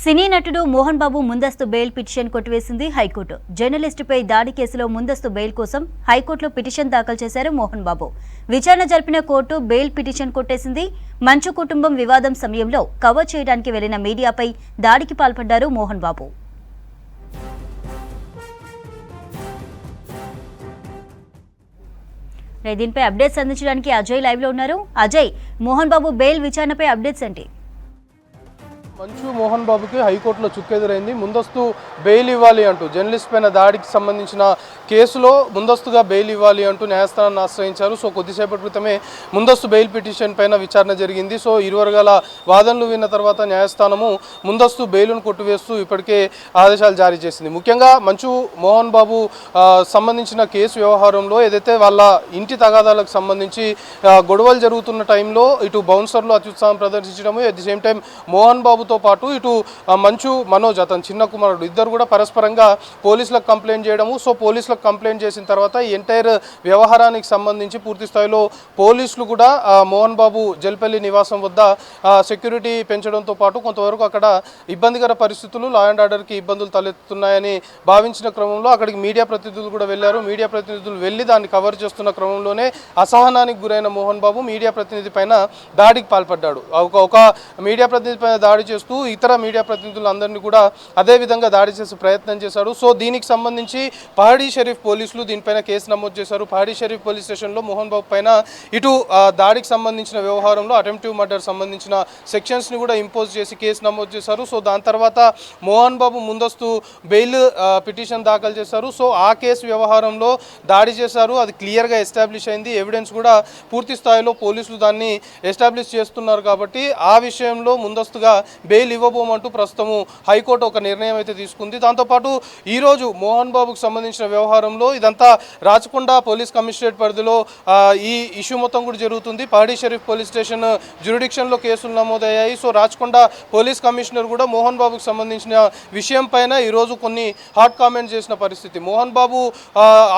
సినీ నటుడు మోహన్ బాబు ముందస్తు bail petition కొట్టివేసింది హైకోర్టు. జర్నలిస్టుపై దాడి కేసులో ముందస్తు బెయిల్ కోసం హైకోర్టులో పిటిషన్ దాఖలు చేశారు మోహన్ బాబు. విచారణ జరిపిన కోర్టు బెయిల్ పిటిషన్ కొట్టేసింది. మంచు కుటుంబం వివాదం సమయంలో కవర్ చేయడానికి వెళ్లిన మీడియాపై దాడికి పాల్పడ్డారు మోహన్ బాబు. దీనిపై అప్డేట్స్ అందించడానికి అజయ్ లైవ్ లో ఉన్నారు. అజయ్, మోహన్ బాబు బెయిల్ విచారణపై అప్డేట్స్ ఏంటి? మంచు మోహన్ బాబుకి హైకోర్టులో చుక్కెదురైంది. ముందస్తు బెయిల్ ఇవ్వాలి అంటూ జర్నలిస్ట్ పైన దాడికి సంబంధించిన కేసులో ముందస్తుగా బెయిల్ ఇవ్వాలి అంటూ న్యాయస్థానాన్ని ఆశ్రయించారు. సో కొద్దిసేపటి క్రితమే ముందస్తు బెయిల్ పిటిషన్ పైన విచారణ జరిగింది. సో ఇరు వర్గాల వాదనలు విన్న తర్వాత న్యాయస్థానము ముందస్తు బెయిల్ను కొట్టివేస్తూ ఇప్పటికే ఆదేశాలు జారీ చేసింది. ముఖ్యంగా మంచు మోహన్ బాబు సంబంధించిన కేసు వ్యవహారంలో ఏదైతే వాళ్ళ ఇంటి తగాదాలకు సంబంధించి గొడవలు జరుగుతున్న టైంలో ఇటు బౌన్సర్లు అత్యుత్సాహం ప్రదర్శించడము, at the same time Mohan Babu తో పాటు ఇటు మంచు మనోజ్ అతని చిన్న కుమారుడు ఇద్దరు కూడా పరస్పరంగా పోలీసులకు కంప్లైంట్ చేయడము. సో పోలీసులకు కంప్లైంట్ చేసిన తర్వాత ఈ ఎంటైర్ వ్యవహారానికి సంబంధించి పూర్తి స్థాయిలో పోలీసులు కూడా మోహన్ బాబు జల్పల్లి నివాసం వద్ద సెక్యూరిటీ పెంచడంతో పాటు కొంతవరకు అక్కడ ఇబ్బందికర పరిస్థితులు, లా అండ్ ఆర్డర్కి ఇబ్బందులు తలెత్తుతున్నాయని భావించిన క్రమంలో అక్కడికి మీడియా ప్రతినిధులు కూడా వెళ్ళారు. మీడియా ప్రతినిధులు వెళ్ళి దాన్ని కవర్ చేస్తున్న క్రమంలోనే అసహనానికి గురైన మోహన్ బాబు మీడియా ప్రతినిధి పైన దాడికి పాల్పడ్డాడు. ఒక మీడియా ప్రతినిధి పైన దాడి చేస్తూ ఇతర మీడియా ప్రతినిధులందరినీ కూడా అదే విధంగా దాడి చేసే ప్రయత్నం చేశాడు. సో దీనికి సంబంధించి పహాడీ షరీఫ్ పోలీసులు దీనిపైన కేసు నమోదు చేశారు. పహాడీ షరీఫ్ పోలీస్ స్టేషన్లో మోహన్ బాబు పైన ఇటు దాడికి సంబంధించిన వ్యవహారంలో అటెంప్టివ్ మర్డర్ సంబంధించిన సెక్షన్స్ని కూడా ఇంపోజ్ చేసి కేసు నమోదు చేశారు. సో దాని తర్వాత మోహన్ బాబు ముందస్తు బెయిల్ పిటిషన్ దాఖలు చేశారు. సో ఆ కేసు వ్యవహారంలో దాడి చేశారు, అది క్లియర్గా ఎస్టాబ్లిష్ అయింది. ఎవిడెన్స్ కూడా పూర్తి స్థాయిలో పోలీసులు దాన్ని ఎస్టాబ్లిష్ చేస్తున్నారు. కాబట్టి ఆ విషయంలో ముందస్తుగా బెయిల్ ఇవ్వబోమంటూ ప్రస్తుతము హైకోర్టు ఒక నిర్ణయం అయితే తీసుకుంది. దాంతోపాటు ఈరోజు మోహన్ బాబుకు సంబంధించిన వ్యవహారంలో ఇదంతా రాచకొండ పోలీస్ కమిషనరేట్ పరిధిలో ఈ ఇష్యూ మొత్తం కూడా జరుగుతుంది. పహాడీ షరీఫ్ పోలీస్ స్టేషన్ జ్యూరిడిక్షన్లో కేసులు నమోదయ్యాయి. సో రాచకొండ పోలీస్ కమిషనర్ కూడా మోహన్ బాబుకు సంబంధించిన విషయం పైన ఈరోజు కొన్ని హాట్ కామెంట్స్ చేసిన పరిస్థితి. మోహన్ బాబు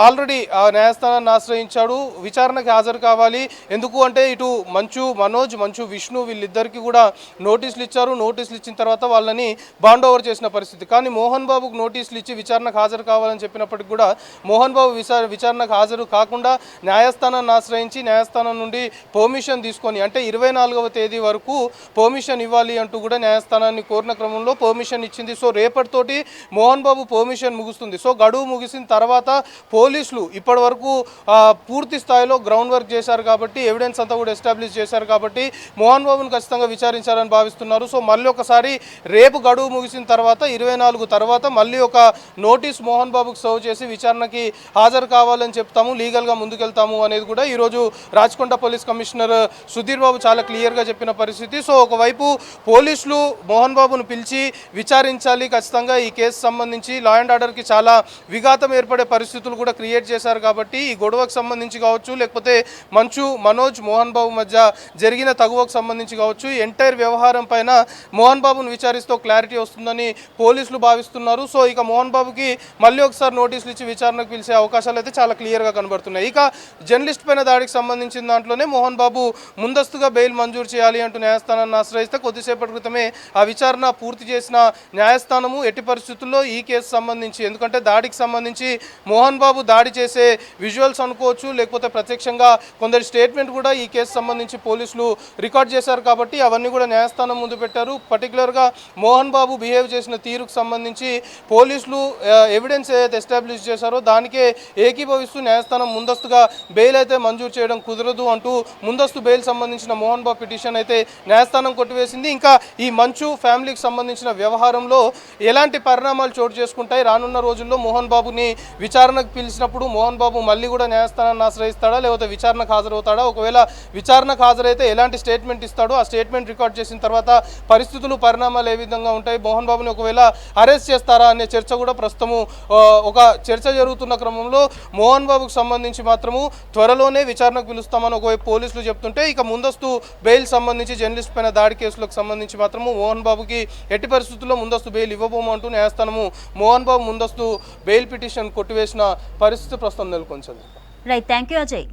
ఆల్రెడీ న్యాయస్థానాన్ని ఆశ్రయించాడు, విచారణకి హాజరు కావాలి. ఎందుకు అంటే ఇటు మంచు మనోజ్, మంచు విష్ణు వీళ్ళిద్దరికీ కూడా నోటీసులు ఇచ్చారు. నోటీసులు ఇచ్చిన తర్వాత వాళ్ళని బాండ్ ఓవర్ చేసిన పరిస్థితి. కానీ మోహన్ బాబుకు నోటీసులు ఇచ్చి విచారణకు హాజరు కావాలని చెప్పినప్పటికీ కూడా మోహన్ బాబు విచారణకు హాజరు కాకుండా న్యాయస్థానాన్ని ఆశ్రయించి న్యాయస్థానం నుండి పర్మిషన్ తీసుకొని, అంటే 24వ తేదీ వరకు పర్మిషన్ ఇవ్వాలి అంటూ కూడా న్యాయస్థానాన్ని కోరిన క్రమంలో పర్మిషన్ ఇచ్చింది. సో రేపటితోటి మోహన్ బాబు పర్మిషన్ ముగుస్తుంది. సో గడువు ముగిసిన తర్వాత పోలీసులు ఇప్పటి వరకు పూర్తి స్థాయిలో గ్రౌండ్ వర్క్ చేశారు కాబట్టి, ఎవిడెన్స్ అంతా కూడా ఎస్టాబ్లిష్ చేశారు కాబట్టి మోహన్ బాబును ఖచ్చితంగా విచారించాలని భావిస్తున్నారు. సో మళ్ళీ ఒకసారి రేపు గడువు ముగిసిన తర్వాత 24 తర్వాత మళ్ళీ ఒక నోటీస్ మోహన్ బాబుకు సర్వ్ చేసి విచారణకి హాజరు కావాలని చెప్తాము, లీగల్గా ముందుకెళ్తాము అనేది కూడా ఈరోజు రాచకొండ పోలీస్ కమిషనర్ సుధీర్ బాబు చాలా క్లియర్గా చెప్పిన పరిస్థితి. సో ఒకవైపు పోలీసులు మోహన్ బాబును పిలిచి విచారించాలి, ఖచ్చితంగా ఈ కేసు సంబంధించి లా అండ్ ఆర్డర్కి చాలా విఘాతం ఏర్పడే పరిస్థితులు కూడా క్రియేట్ చేశారు. కాబట్టి ఈ గొడవకు సంబంధించి కావచ్చు, లేకపోతే మంచు మనోజ్ మోహన్ బాబు మధ్య జరిగిన తగువకు సంబంధించి కావచ్చు, ఎంటైర్ వ్యవహారం పైన మోహన్ బాబును విచారిస్తూ క్లారిటీ వస్తుందని పోలీసులు భావిస్తున్నారు. సో ఇక మోహన్ బాబుకి మళ్ళీ ఒకసారి నోటీసులు ఇచ్చి విచారణకు పిలిచే అవకాశాలు అయితే చాలా క్లియర్గా కనబడుతున్నాయి. ఇక జర్నలిస్ట్ పైన దాడికి సంబంధించిన దాంట్లోనే మోహన్ బాబు ముందస్తుగా బెయిల్ మంజూరు చేయాలి అంటూ న్యాయస్థానాన్ని ఆశ్రయిస్తే కొద్దిసేపటి క్రితమే ఆ విచారణ పూర్తి చేసిన న్యాయస్థానము ఎట్టి పరిస్థితుల్లో ఈ కేసు సంబంధించి, ఎందుకంటే దాడికి సంబంధించి మోహన్ బాబు దాడి చేసే విజువల్స్ అనుకోవచ్చు, లేకపోతే ప్రత్యక్షంగా కొందరి స్టేట్మెంట్ కూడా ఈ కేసు సంబంధించి పోలీసులు రికార్డ్ చేశారు. కాబట్టి అవన్నీ కూడా న్యాయస్థానం ముందు పెట్టారు. పర్టికులర్గా మోహన్ బాబు బిహేవ్ చేసిన తీరుకు సంబంధించి పోలీసులు ఎవిడెన్స్ ఏదైతే ఎస్టాబ్లిష్ చేశారో దానికే ఏకీభవిస్తూ న్యాయస్థానం ముందస్తుగా బెయిల్ అయితే మంజూరు చేయడం కుదరదు అంటూ ముందస్తు బెయిల్ సంబంధించిన మోహన్ బాబు పిటిషన్ అయితే న్యాయస్థానం కొట్టివేసింది. ఇంకా ఈ మంచు ఫ్యామిలీకి సంబంధించిన వ్యవహారంలో ఎలాంటి పరిణామాలు చోటు చేసుకుంటాయి, రానున్న రోజుల్లో మోహన్ బాబుని విచారణకు పిలిచినప్పుడు మోహన్ బాబు మళ్ళీ కూడా న్యాయస్థానాన్ని ఆశ్రయిస్తాడా, లేకపోతే విచారణకు హాజరవుతాడా, ఒకవేళ విచారణకు హాజరైతే ఎలాంటి స్టేట్మెంట్ ఇస్తాడో, ఆ స్టేట్మెంట్ రికార్డ్ చేసిన తర్వాత పరిస్థితులు పరిణామాలు ఏ విధంగా ఉంటాయి, మోహన్ బాబుని ఒకవేళ అరెస్ట్ చేస్తారా అనే చర్చ కూడా ప్రస్తుతము ఒక చర్చ జరుగుతున్న క్రమంలో మోహన్ బాబుకు సంబంధించి మాత్రము త్వరలోనే విచారణకు పిలుస్తామని ఒకవైపు పోలీసులు చెప్తుంటే, ఇక ముందస్తు బెయిల్ సంబంధించి జర్నలిస్ట్ పైన దాడి కేసులకు సంబంధించి మాత్రము మోహన్ బాబుకి ఎట్టి పరిస్థితుల్లో ముందస్తు బెయిల్ ఇవ్వబోమంటూ న్యాయస్థానము మోహన్ బాబు ముందస్తు బెయిల్ పిటిషన్ కొట్టివేసిన పరిస్థితి ప్రస్తుతం నెలకొంది. Right, thank you Ajay.